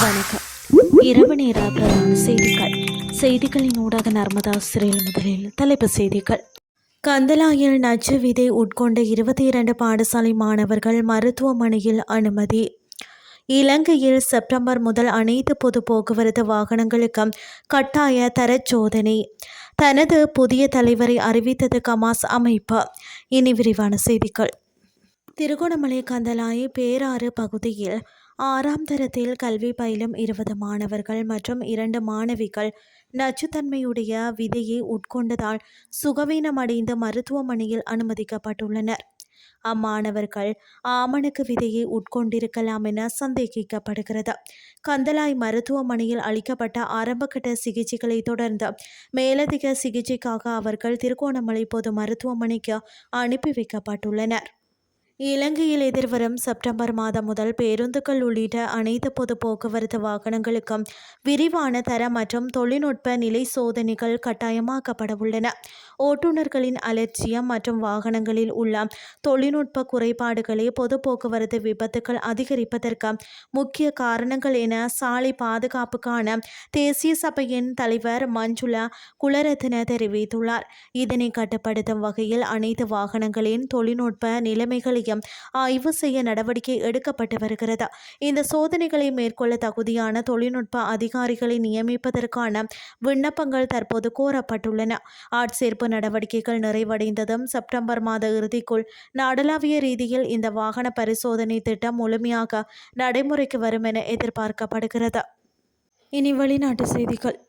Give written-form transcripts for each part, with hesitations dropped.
வணக்கம். இரவு நேர பிரதான செய்திகளின் ஊடாக நர்மதா சிறையில் முதலில் தலைப்புச் செய்திகள். கந்தலாயில் நச்சு விதை உட்கொண்ட 22 பாடசாலை மாணவர்கள் மருத்துவமனையில் அனுமதி. இலங்கையில் செப்டம்பர் முதல் அனைத்து பொது போக்குவரத்து வாகனங்களுக்கும் கட்டாய தரச்சோதனை. தனது புதிய தலைவரை அறிவித்தது கமாஸ் அமைப்பு. இனி விரிவான செய்திகள். திருகோணமலை கந்தலாய் பேராறு பகுதியில் 6ஆம் தரத்தில் கல்வி பயிலும் 20 மாணவர்கள் மற்றும் 2 மாணவிகள் நச்சுத்தன்மையுடைய விதையை உட்கொண்டதால் சுகவீனமடைந்து மருத்துவமனையில் அனுமதிக்கப்பட்டுள்ளனர். அம்மாணவர்கள் ஆமணக்கு விதையை உட்கொண்டிருக்கலாம் என சந்தேகிக்கப்படுகிறது. கந்தலாய் மருத்துவமனையில் அளிக்கப்பட்ட ஆரம்பகட்ட சிகிச்சைகளை தொடர்ந்து மேலதிக சிகிச்சைக்காக அவர்கள் திருகோணமலை பொது மருத்துவமனைக்கு அனுப்பி வைக்கப்பட்டுள்ளனர். இலங்கையில் எதிர்வரும் செப்டம்பர் மாதம் முதல் பேருந்துகள் உள்ளிட்ட அனைத்து பொது போக்குவரத்து வாகனங்களுக்கும் விரிவான தர மற்றும் தொழில்நுட்ப நிலை சோதனைகள் கட்டாயமாக்கப்பட உள்ளன. ஓட்டுநர்களின் அலட்சியம் மற்றும் வாகனங்களில் உள்ள தொழில்நுட்ப குறைபாடுகளே பொது போக்குவரத்து விபத்துகள் அதிகரிப்பதற்கு முக்கிய காரணங்கள் என சாலை பாதுகாப்புக்கான தேசிய சபையின் தலைவர் மஞ்சுளா குலரத்ன தெரிவித்துள்ளார். இதனை கட்டுப்படுத்தும் வகையில் அனைத்து வாகனங்களின் தொழில்நுட்ப நிலைமைகளை ஆய்வு செய்ய நடவடிக்கை எடுக்கப்பட்டு வருகிறது. இந்த சோதனைகளை மேற்கொள்ள தகுதியான தொழில்நுட்ப அதிகாரிகளை நியமிப்பதற்கான விண்ணப்பங்கள் தற்போது கோரப்பட்டுள்ளன. ஆட்சேர்ப்பு நடவடிக்கைகள் நிறைவடைந்ததும் செப்டம்பர் மாத இறுதிக்குள் நாடளாவிய ரீதியில் இந்த வாகன பரிசோதனை திட்டம் முழுமையாக நடைமுறைக்கு வரும் என எதிர்பார்க்கப்படுகிறது. இனி வெளிநாட்டு செய்திகள்.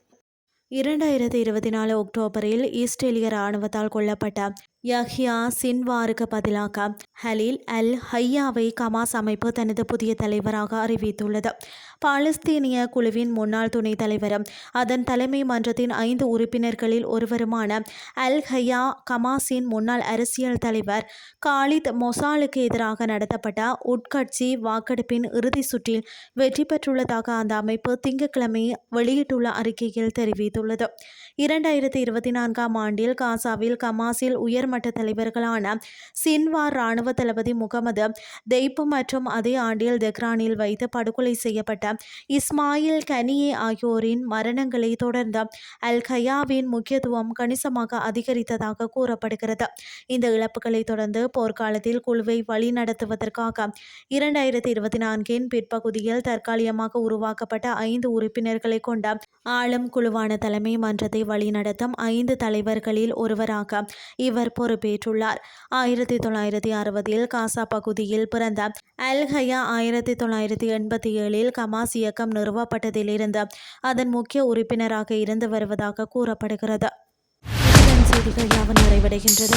2024 அக்டோபரில் இஸ்ரேலிய இராணுவத்தால் கொல்லப்பட்ட யஹ்யா சின்வாருக்கு பதிலாக ஹலீல் அல் ஹையாவை கமாஸ் அமைப்பு தனது புதிய தலைவராக அறிவித்துள்ளது. பாலஸ்தீனிய குழுவின் முன்னாள் துணைத் தலைவரும் அதன் தலைமை மன்றத்தின் 5 உறுப்பினர்களில் ஒருவருமான அல் ஹையா கமாஸின் முன்னாள் அரசியல் தலைவர் காலித் மொசாலுக்கு எதிராக நடத்தப்பட்ட உட்கட்சி வாக்கெடுப்பின் இறுதி சுற்றில் வெற்றி பெற்றுள்ளதாக அந்த அமைப்பு திங்கட்கிழமை வெளியிட்டுள்ள அறிக்கையில் தெரிவித்துள்ளது. 2024ஆம் ஆண்டில் காசாவில் கமாஸில் உயர்மட்ட தலைவர்களான சின்வார் இராணுவ தளபதி முகமது தெய்ப் மற்றும் அதே ஆண்டில் தெஹ்ரானில் வைத்து படுகொலை செய்யப்பட்ட இஸ்மாயில் கனியே ஆகியோரின் மரணங்களை தொடர்ந்து அல் ஹையாவின் முக்கியத்துவம் கணிசமாக அதிகரித்ததாக கூறப்படுகிறது. இந்த இழப்புகளை தொடர்ந்து போர்க்காலத்தில் குழுவை வழிநடத்துவதற்காக 2024இன் பிற்பகுதியில் தற்காலிகமாக உருவாக்கப்பட்ட 5 உறுப்பினர்களை கொண்ட ஆளும் குழுவான தலைமை மன்றத்தை வழிநடத்தும் 5 தலைவர்களில் ஒருவராக இவர் பொறுப்பேற்றுள்ளார். 1960இல் காசா பகுதியில் பிறந்த அல் ஹையா 1987இல் கமாஸ் இயக்கம் நிறுவப்பட்டதிலிருந்து அதன் முக்கிய உறுப்பினராக இருந்து வருவதாக கூறப்படுகிறது. செய்திகள் யாவும் நிறைவடைகின்றது.